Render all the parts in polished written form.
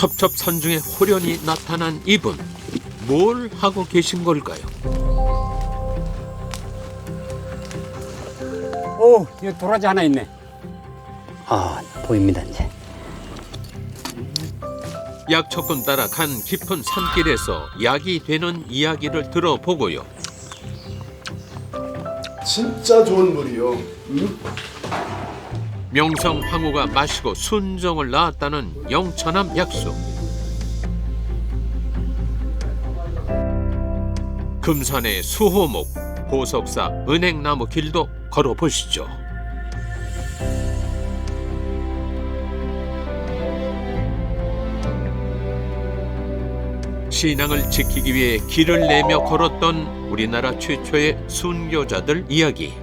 첩첩산중에 호련히 나타난 이분, 뭘 하고 계신 걸까요? 오, 여기 도라지 하나 있네. 아, 보입니다 이제. 약초꾼 따라 간 깊은 산길에서 약이 되는 이야기를 들어보고요. 진짜 좋은 물이요. 명성황후가 마시고 순정을 낳았다는 영천암 약수. 금산의 수호목, 보석사, 은행나무 길도 걸어보시죠. 신앙을 지키기 위해 길을 내며 걸었던 우리나라 최초의 순교자들 이야기.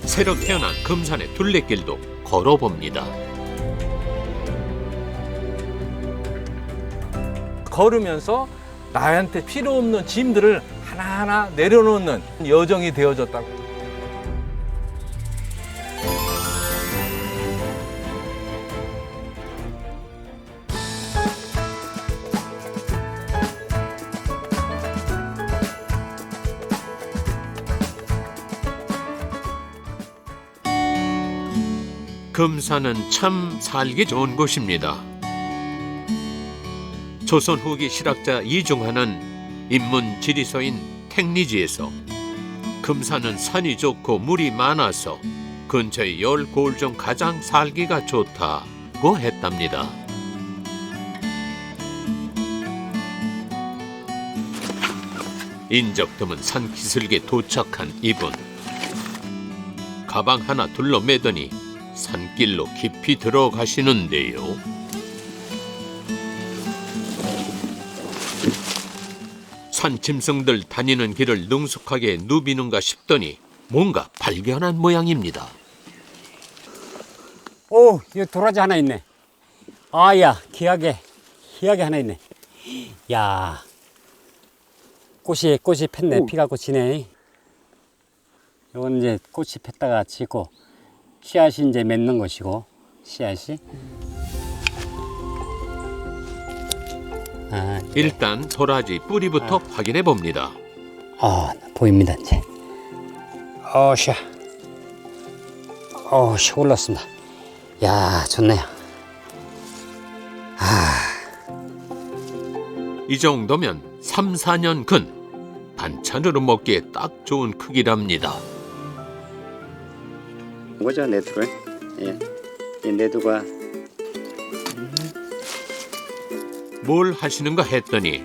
새로 태어난 금산의 둘레길도 걸어봅니다. 걸으면서 나한테 필요 없는 짐들을 하나하나 내려놓는 여정이 되어졌다고. 금산은 참 살기 좋은 곳입니다. 조선 후기 실학자 이중하는 인문 지리서인 택리지에서 금산은 산이 좋고 물이 많아서 근처의 10고을 중 가장 살기가 좋다고 했답니다. 인적 드문 산기슭에 도착한 이분. 가방 하나 둘러매더니 산길로 깊이 들어가시는데요. 산짐승들 다니는 길을 능숙하게 누비는가 싶더니 뭔가 발견한 모양입니다. 오, 여기 도라지 하나 있네. 아야, 희하게 하나 있네. 야, 꽃이 폈네. 피가 꽃이네. 이건 이제 꽃이 폈다가 지고 씨앗이 이제 맺는 것이고, 씨앗이. 아, 일단 도라지 뿌리부터 확인해 봅니다. 아, 보입니다 이제. 어샤, 올랐습니다. 야, 좋네요. 이 정도면 3, 4년 근 반찬으로 먹기에 딱 좋은 크기랍니다. 뭐죠, 내두를? 예, 이 내두가 뭘 하시는가 했더니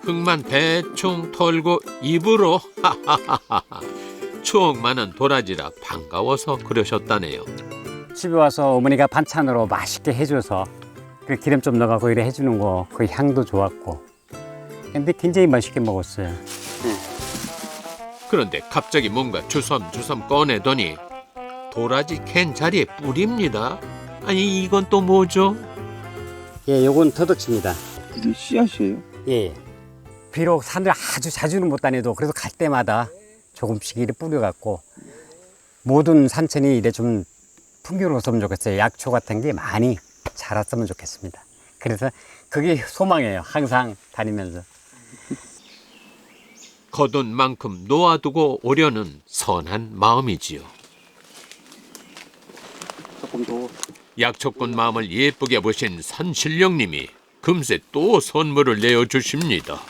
흙만 대충 털고 입으로 하하하하. 추억 많은 도라지라 반가워서 그러셨다네요. 집에 와서 어머니가 반찬으로 맛있게 해줘서 그 기름 좀 넣어가고 이래 해주는 거, 그 향도 좋았고. 근데 굉장히 맛있게 먹었어요. 그런데 갑자기 뭔가 주섬주섬 꺼내더니 도라지 캔 자리에 뿌립니다. 아니 이건 또 뭐죠? 예, 요건 터덕치입니다. 이게 씨앗이에요? 예. 비록 산을 아주 자주는 못 다녀도 그래도 갈 때마다 조금씩 이렇게 뿌려갖고 모든 산천이 이래 좀 풍요로웠으면 좋겠어요. 약초 같은 게 많이 자랐으면 좋겠습니다. 그래서 그게 소망이에요. 항상 다니면서. 거둔 만큼 놓아두고 오려는 선한 마음이지요. 조금 더. 약초꾼 마음을 예쁘게 보신 산신령님이 금세 또 선물을 내어주십니다.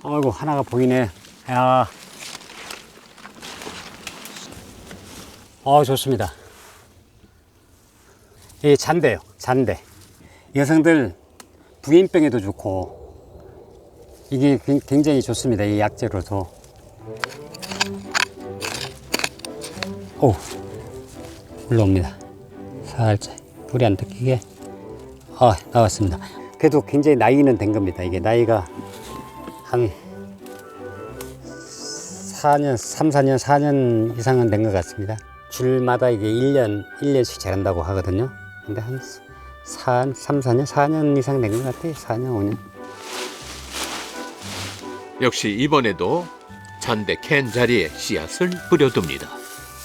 아이고, 하나가 보이네. 야. 좋습니다. 이 잔대요, 잔대. 여성들 부인병에도 좋고, 이게 굉장히 좋습니다. 이 약재로도. 오, 올라옵니다. 살짝, 불이 안 뜯기게. 나왔습니다. 그래도 굉장히 나이는 된 겁니다. 이게 나이가 한 4년, 3, 4년, 4년 이상은 된 것 같습니다. 줄마다 이게 1년씩 자란다고 하거든요. 근데 한 3, 4년, 4년 이상 된 것 같아요. 4년, 5년. 역시 이번에도 잔대 캔 자리에 씨앗을 뿌려둡니다.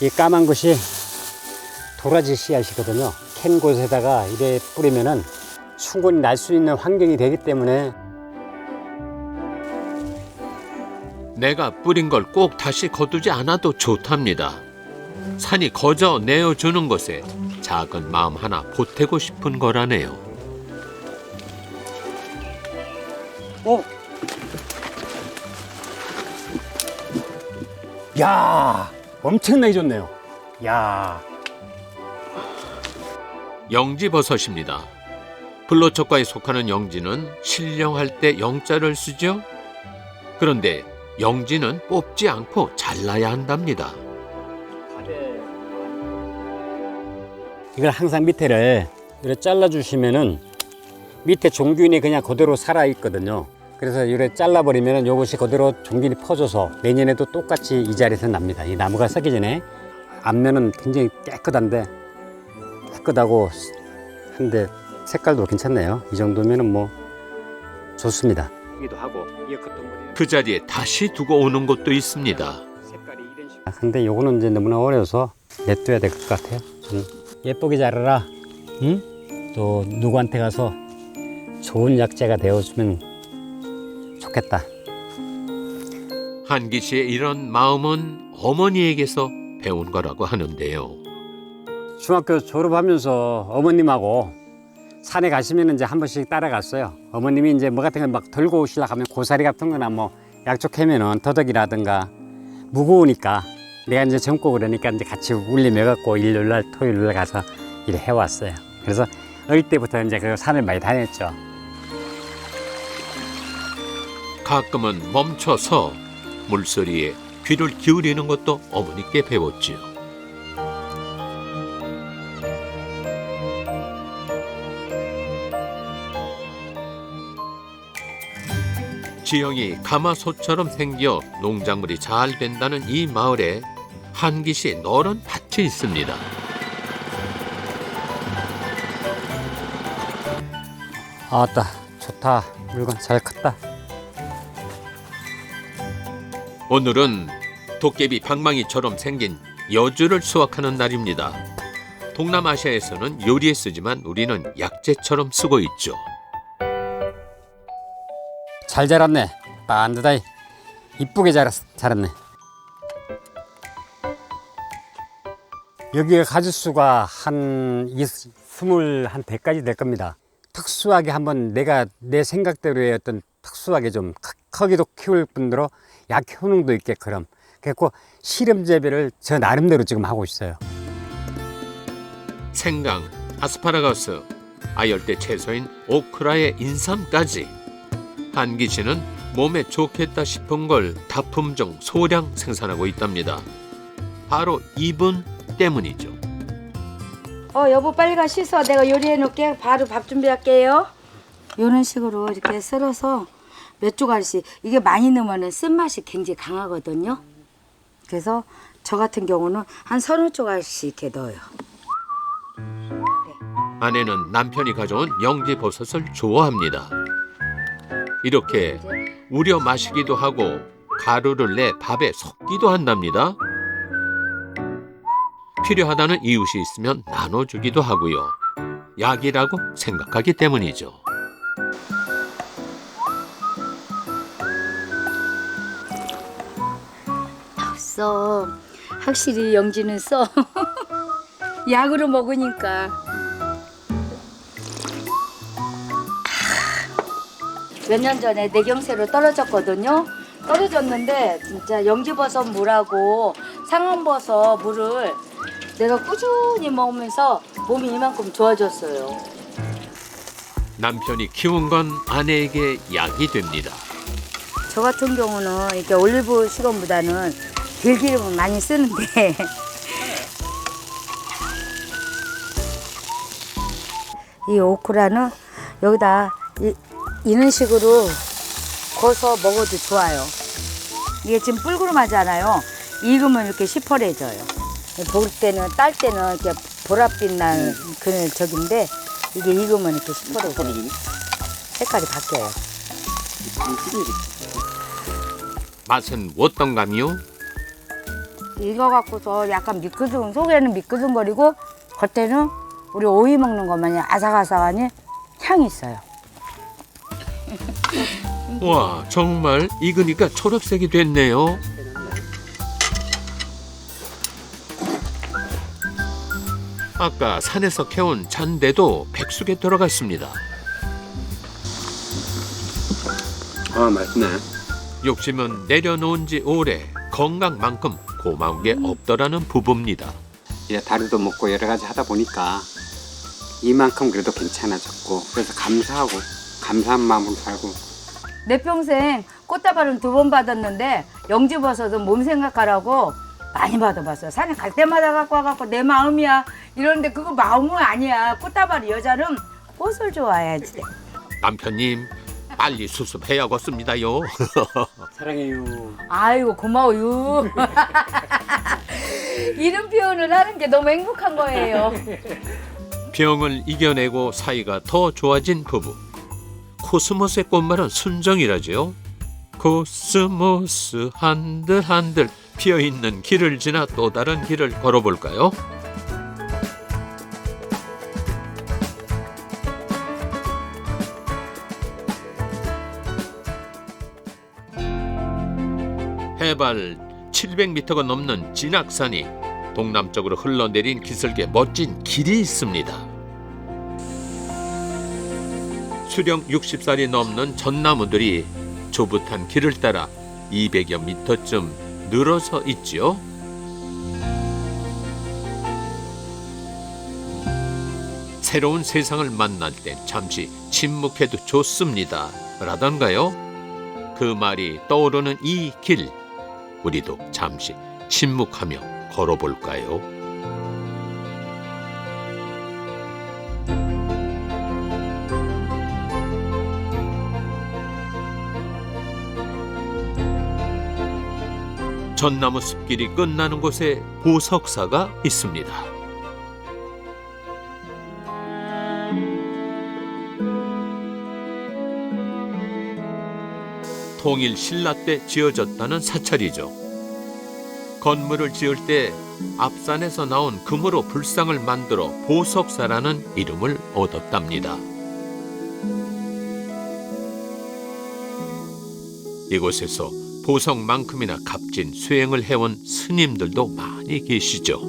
이 까만 것이 도라지 씨앗이거든요. 캔 곳에다가 이래 뿌리면은 충분히 날 수 있는 환경이 되기 때문에 내가 뿌린 걸 꼭 다시 거두지 않아도 좋답니다. 산이 거저 내어주는 것에 작은 마음 하나 보태고 싶은 거라네요. 야, 엄청나게 좋네요. 야, 영지버섯입니다. 불로초과에 속하는 영지는 신령할 때 영자를 쓰죠. 그런데 영지는 뽑지 않고 잘라야 한답니다. 이걸 항상 밑에를 이렇게 잘라주시면은 밑에 종균이 그냥 그대로 살아 있거든요. 그래서 이렇게 잘라버리면은 이것이 그대로 종균이 퍼져서 내년에도 똑같이 이 자리에서 납니다. 이 나무가 썩기 전에 앞면은 굉장히 깨끗하고 한데 색깔도 괜찮네요. 이 정도면은 뭐 좋습니다. 기도 하고 그 자리에 다시 두고 오는 곳도 있습니다. 근데 요거는 이제 너무나 어려서 냅둬야 될 것 같아요. 좀 예쁘게 자라라. 응? 또 누구한테 가서 좋은 약재가 되어주면 좋겠다. 한기 씨의 이런 마음은 어머니에게서 배운 거라고 하는데요. 중학교 졸업하면서 어머님하고 산에 가시면 이제 한 번씩 따라갔어요. 어머님이 이제 뭐 같은 거 막 들고 오시려고 하면 고사리 같은 거나 뭐 약초 캐면은 더덕이라든가 무거우니까 내가 이제 젊고 그러니까 이제 같이 울림해갖고 일요일 날 토요일 날 가서 일을 해왔어요. 그래서 어릴 때부터 이제 그 산을 많이 다녔죠. 가끔은 멈춰서 물소리에 귀를 기울이는 것도 어머니께 배웠지요. 지형이 가마솥처럼 생겨 농작물이 잘 된다는 이 마을에 한기시 너른 밭이 있습니다. 아따 좋다. 물건 잘 컸다. 오늘은 도깨비 방망이처럼 생긴 여주를 수확하는 날입니다. 동남아시아에서는 요리에 쓰지만 우리는 약재처럼 쓰고 있죠. 잘 자랐네. 반듯하게 이쁘게 자랐네. 여기가 가지수가 한 21대까지 될 겁니다. 특수하게 한번 내가 내 생각대로의 어떤 특수하게 좀 크기도 키울 뿐더러 약 효능도 있게끔 그래서 시름 재배를 저 나름대로 지금 하고 있어요. 생강, 아스파라거스, 아열대 채소인 오크라의 인삼까지 한기 씨는 몸에 좋겠다 싶은 걸 다품종 소량 생산하고 있답니다. 바로 이분 때문이죠. 여보 빨리 가 씻어. 내가 요리해 놓을게. 바로 밥 준비할게요. 이런 식으로 이렇게 썰어서 몇 조각씩. 이게 많이 넣으면 쓴맛이 굉장히 강하거든요. 그래서 저 같은 경우는 한 30조각씩 이렇게 넣어요. 아내는 남편이 가져온 영지버섯을 좋아합니다. 이렇게 우려 마시기도 하고 가루를 내 밥에 섞기도 한답니다. 필요하다는 이웃이 있으면 나눠주기도 하고요. 약이라고 생각하기 때문이죠. 써. 확실히 영지는 써. 약으로 먹으니까. 몇 년 전에 뇌경색으로 떨어졌거든요. 떨어졌는데 진짜 영지버섯 물하고 상황버섯 물을 내가 꾸준히 먹으면서 몸이 이만큼 좋아졌어요. 남편이 키운 건 아내에게 약이 됩니다. 저 같은 경우는 이렇게 올리브 식용보다는 들기름을 많이 쓰는데 이 오크라는 여기다 이런 식으로 거서 먹어도 좋아요. 이게 지금 뿔그름하잖아요. 익으면 이렇게 시퍼래져요. 볼 때는 딸 때는 이렇게 보랏빛 나는 그 저긴데 이게 익으면 이렇게 시퍼래져요. 색깔이 바뀌어요. 맛은 어떤가요? 익어갖고서 약간 미끄덩 속에는 미끄덩거리고 겉에는 우리 오이 먹는 것 마냥 아삭아삭하니 향이 있어요. 와, 정말 익으니까 초록색이 됐네요. 아까 산에서 캐온 잔대도 백숙에 들어갔습니다. 아, 맛있네. 욕심은 내려놓은 지 오래, 건강만큼 고마운 게 없더라는 부부입니다. 이제 다리도 먹고 여러 가지 하다 보니까 이만큼 그래도 괜찮아졌고, 그래서 감사하고 감사한 마음으로 살고. 내 평생 꽃다발은 2번 받았는데 영지버섯은 몸 생각하라고 많이 받아봤어요. 산에 갈 때마다 갖고 와갖고 내 마음이야 이러는데 그거 마음은 아니야. 꽃다발이 여자는 꽃을 좋아해야지. 남편님, 빨리 수습해야겠습니다요. 사랑해요. 아이고 고마워요. 이런 표현을 하는 게 너무 행복한 거예요. 병을 이겨내고 사이가 더 좋아진 부부. 코스모스의 꽃말은 순정이라지요. 코스모스 한들한들 피어있는 길을 지나 또 다른 길을 걸어볼까요? 해발 700m가 넘는 진악산이 동남쪽으로 흘러내린 기슭에 멋진 길이 있습니다. 수령 60살이 넘는 전나무들이 조붓한 길을 따라 200여 미터쯤 늘어서 있지요. 새로운 세상을 만날 땐 잠시 침묵해도 좋습니다. 라던가요? 그 말이 떠오르는 이 길, 우리도 잠시 침묵하며 걸어볼까요? 전나무 숲길이 끝나는 곳에 보석사가 있습니다. 통일 신라 때 지어졌다는 사찰이죠. 건물을 지을 때 앞산에서 나온 금으로 불상을 만들어 보석사라는 이름을 얻었답니다. 이곳에서 보석만큼이나 값진 수행을 해온 스님들도 많이 계시죠.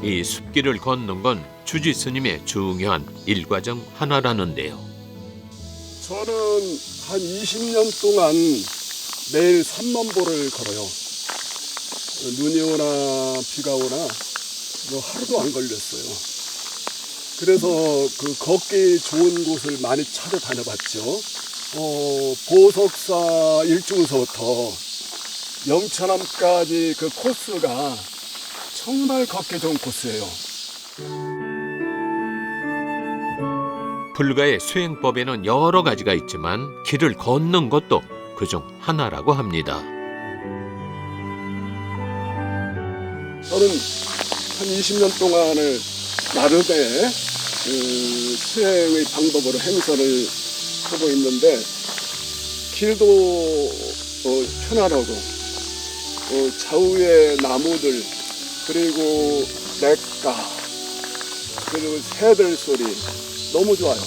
이 숲길을 걷는 건 주지 스님의 중요한 일과 중 하나라는데요. 저는 한 20년 동안 매일 3만 보를 걸어요. 눈이 오나 비가 오나 뭐 하루도 안 걸렸어요. 그래서 그 걷기 좋은 곳을 많이 찾아다녀봤죠. 보석사 일중서부터 영천암까지 그 코스가 정말 걷기 좋은 코스예요. 불가의 수행법에는 여러 가지가 있지만 길을 걷는 것도 그중 하나라고 합니다. 저는 한 20년 동안을 나름의 그 수행의 방법으로 행선을 하고 있는데 길도 편안하고 좌우의 나무들 그리고 냇가 그리고 새들 소리 너무 좋아요.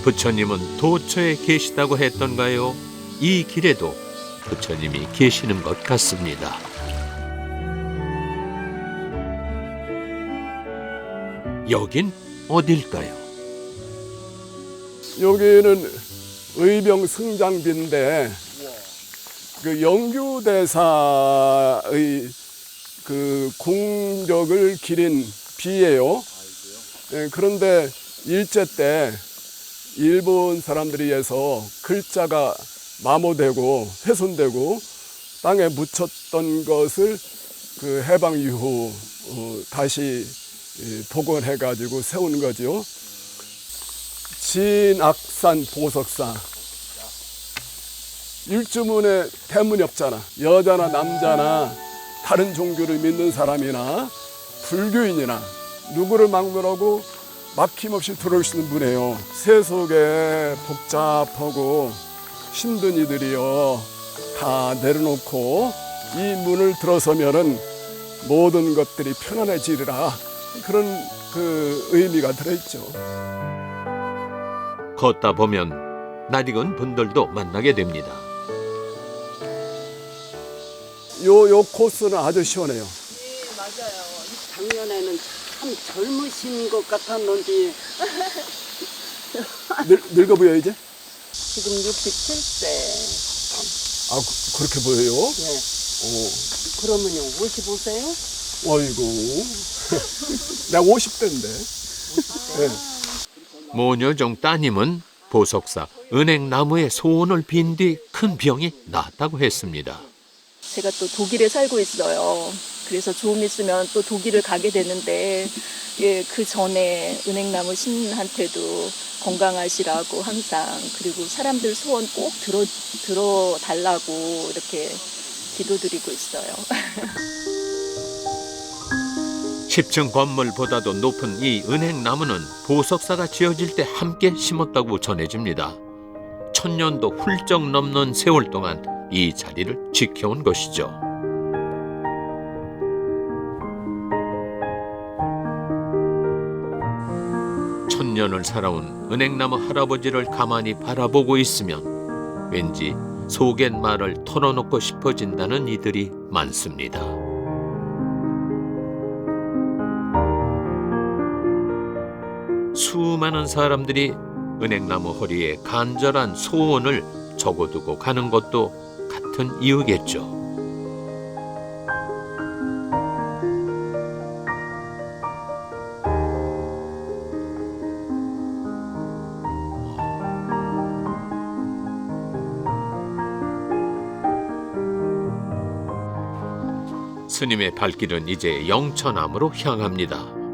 부처님은 도처에 계시다고 했던가요? 이 길에도 부처님이 계시는 것 같습니다. 여긴 어딜까요? 여기는 의병 승장비인데 그 영규대사의 그 공적을 기린 비예요. 예, 그런데 일제 때 일본 사람들에 의해서 글자가 마모되고 훼손되고 땅에 묻혔던 것을 그 해방 이후 다시 복원해가지고 세운 거죠. 진악산 보석사. 일주문에 대문이 없잖아. 여자나 남자나 다른 종교를 믿는 사람이나 불교인이나 누구를 막론하고 막힘없이 들어올 수 있는 분이에요. 새 속에 복잡하고 힘든 이들이요 다 내려놓고 이 문을 들어서면은 모든 것들이 편안해지리라 그런 그 의미가 들어있죠. 걷다 보면 낯익은 분들도 만나게 됩니다. 요 코스는 아주 시원해요. 작년에는 참 젊으신 것 같았는데 늙어 보여 이제? 지금 67세. 아 그렇게 보여요? 네. 그러면요 55세요? 어이구 내가 50대인데. 네. 모녀종 따님은 보석사 은행나무의 소원을 빈 뒤 큰 병이 났다고 했습니다. 제가 또 독일에 살고 있어요. 그래서 좀 있으면 또 독일을 가게 되는데 그 전에 은행나무 신한테도 건강하시라고 항상 그리고 사람들 소원 꼭 들어달라고 이렇게 기도드리고 있어요. 10층 건물보다도 높은 이 은행나무는 보석사가 지어질 때 함께 심었다고 전해집니다. 1000년도 훌쩍 넘는 세월 동안 이 자리를 지켜온 것이죠. 천년을 살아온 은행나무 할아버지를 가만히 바라보고 있으면 왠지 속갯말을 털어놓고 싶어진다는 이들이 많습니다. 수많은 사람들이 은행나무 허리에 간절한 소원을 적어두고 가는 것도 같은 이유겠죠. 스님의 발길은 이제 영천암으로 향합니다.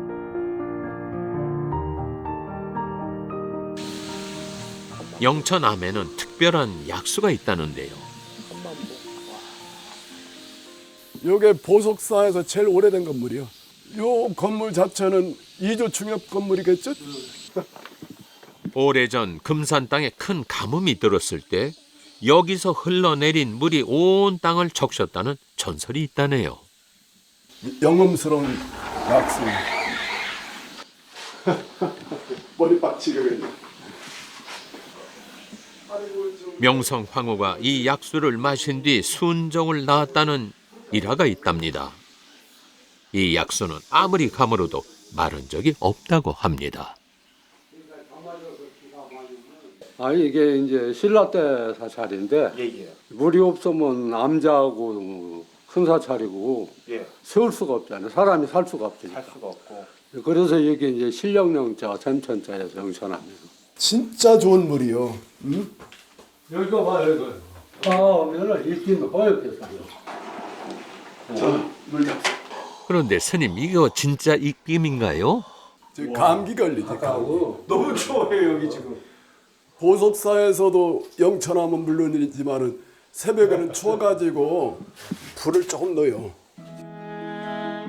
영천암에는 특별한 약수가 있다는데요. 요게 보석사에서 제일 오래된 건물이요. 요 건물 자체는 2조 중엽 건물이겠죠? 오래전 금산 땅에 큰 가뭄이 들었을 때 여기서 흘러내린 물이 온 땅을 적셨다는 전설이 있다네요. 영음스러운 약수. 머리 빡치게. 명성 황후가 이 약수를 마신 뒤 순정을 낳았다는 일화가 있답니다. 이 약수는 아무리 가물어도 마른 적이 없다고 합니다. 아니 이게 이제 신라 때 사찰인데 물이 없으면 남자하고 큰 사찰이고 세울 수가 없잖아요. 사람이 살 수가 없으니까. 그래서 여기 이제 신령령자, 샘천자에서 영천합니다. 진짜 좋은 물이요. 응? 여기가 봐 여기. 오면은 있기는 허옇겠어요. 그런데 스님 이거 진짜 입김인가요? 감기 걸리지. 너무 추워요 여기 지금. 보석사에서도 영천하면 물론이지만은 새벽에는 추워가지고 불을 조금 넣어요.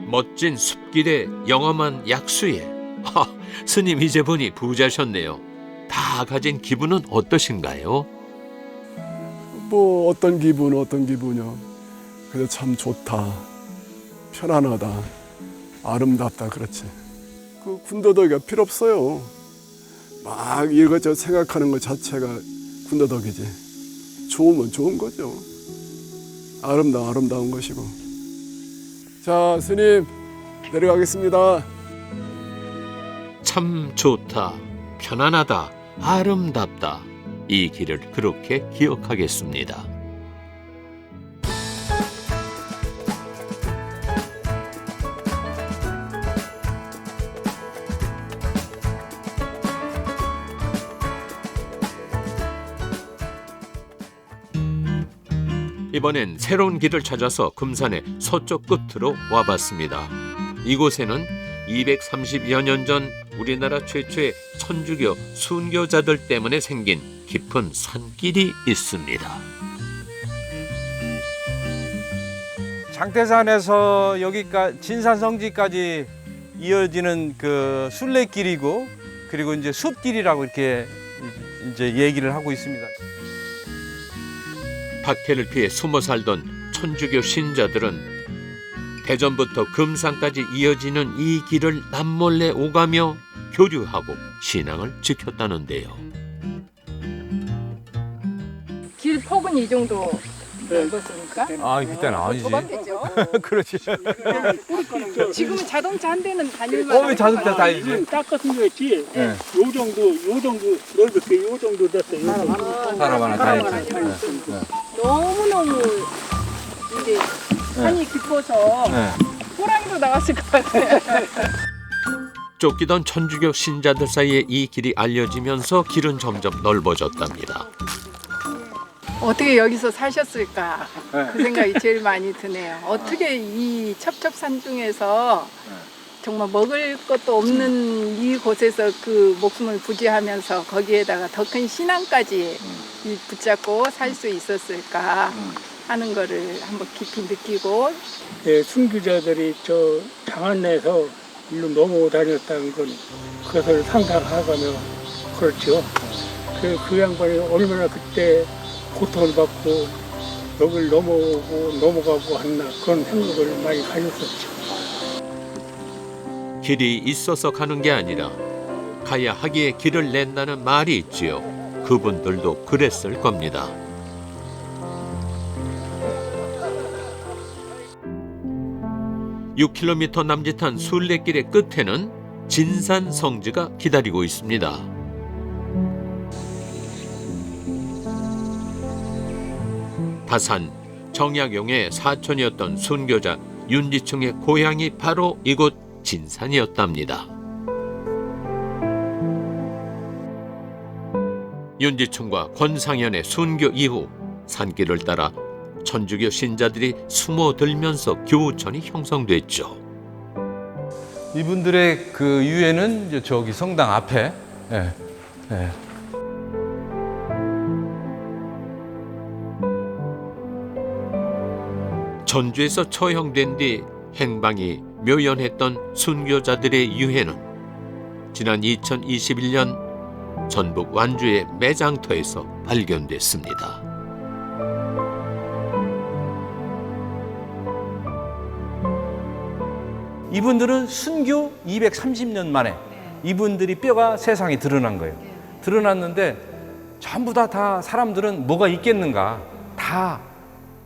멋진 숲길에 영험한 약수에 스님 이제 보니 부자셨네요. 다 가진 기분은 어떠신가요? 뭐 어떤 기분이요. 그래서 참 좋다, 편안하다, 아름답다 그렇지. 그 군더더기가 필요 없어요. 막 이것저것 생각하는 것 자체가 군더더기지. 좋으면 좋은 거죠. 아름다운 것이고. 자, 스님 내려가겠습니다. 참 좋다, 편안하다, 아름답다. 이 길을 그렇게 기억하겠습니다. 이번엔 새로운 길을 찾아서 금산의 서쪽 끝으로 와봤습니다. 이곳에는 230여 년 전 우리나라 최초의 천주교 순교자들 때문에 생긴 깊은 산길이 있습니다. 장태산에서 여기까지 진산성지까지 이어지는 그 순례길이고 그리고 이제 숲길이라고 이렇게 이제 얘기를 하고 있습니다. 박해를 피해 숨어 살던 천주교 신자들은 대전부터 금산까지 이어지는 이 길을 남몰래 오가며 교류하고 신앙을 지켰다는데요. 길 폭은 이 정도 넓었습니까? 아, 그때는 아니지. 좁았겠죠. 그렇지. 지금은 자동차 한 대는 다닐만. 왜 자동차 다니지? 닦았은 거였지. 네. 요 정도 넓게 요 정도 됐어요. 사람 하나 다니지. 너무너무 이게 산이 깊어서 호랑이도 나왔을 것 같아요. 쫓기던 천주교 신자들 사이에 이 길이 알려지면서 길은 점점 넓어졌답니다. 어떻게 여기서 사셨을까 그 생각이 제일 많이 드네요. 어떻게 이 첩첩산 중에서 정말 먹을 것도 없는 이곳에서 그 목숨을 부지하면서 거기에다가 더 큰 신앙까지 붙잡고 살 수 있었을까 하는 거를 한번 깊이 느끼고. 예, 순교자들이 저 장안내에서 일로 넘어다녔다는 건 그것을 상상하가며 그렇죠. 그 양반이 얼마나 그때 고통을 받고 여길 넘어가고 했나 그런 생각을 많이 가졌었죠. 길이 있어서 가는 게 아니라 가야 하기에 길을 낸다는 말이 있지요. 그분들도 그랬을 겁니다. (6km) 남짓한 순례길의 끝에는 진산 성지가 기다리고 있습니다. 다산 정약용의 사촌이었던 순교자 윤지충의 고향이 바로 이곳 진산이었답니다. 윤지충과 권상현의 순교 이후 산길을 따라 천주교 신자들이 숨어들면서 교우촌이 형성됐죠. 이분들의 그 유해는 이제 저기 성당 앞에. 예. 예. 전주에서 처형된 뒤 행방이 묘연했던 순교자들의 유해는 지난 2021년 전북 완주의 매장터에서 발견됐습니다. 이분들은 순교 230년 만에 이분들이 뼈가 세상에 드러난 거예요. 드러났는데 전부 다 사람들은 뭐가 있겠는가, 다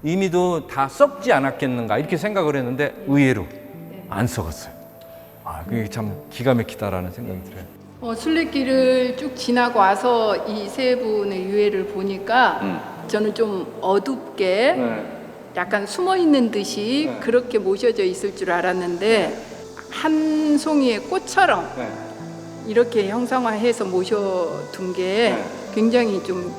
이미도 다 썩지 않았겠는가 이렇게 생각을 했는데 의외로 안 썩었어요. 아, 그게 참 기가 막히다라는 생각이 들어요. 순례길을 쭉 지나고 와서 이 세 분의 유해를 보니까 저는 좀 어둡게 약간 숨어 있는 듯이 그렇게 모셔져 있을 줄 알았는데 한 송이의 꽃처럼 이렇게 형상화해서 모셔둔 게 굉장히 좀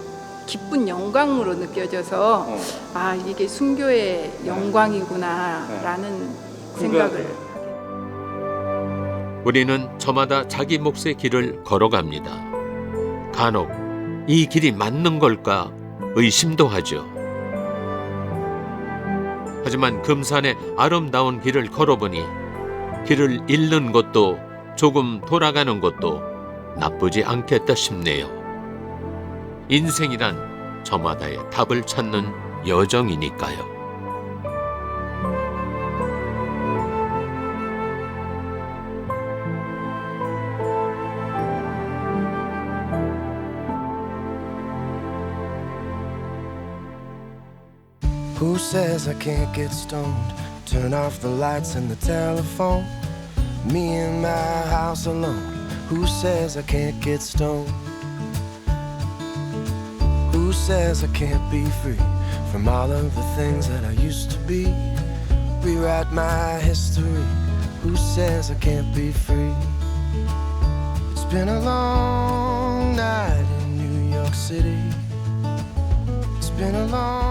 기쁜 영광으로 느껴져서 아, 이게 순교의 영광이구나라는 생각을. 우리는 저마다 자기 몫의 길을 걸어갑니다. 간혹 이 길이 맞는 걸까 의심도 하죠. 하지만 금산의 아름다운 길을 걸어보니 길을 잃는 것도 조금 돌아가는 것도 나쁘지 않겠다 싶네요. 인생이란 저마다의 답을 찾는 여정이니까요. Who says I can't get stoned? Turn off the lights and the telephone. Me in my house alone. Who says I can't get stoned? Who says I can't be free from all of the things that I used to be? Rewrite my history. Who says I can't be free? It's been a long night in New York City. It's been a long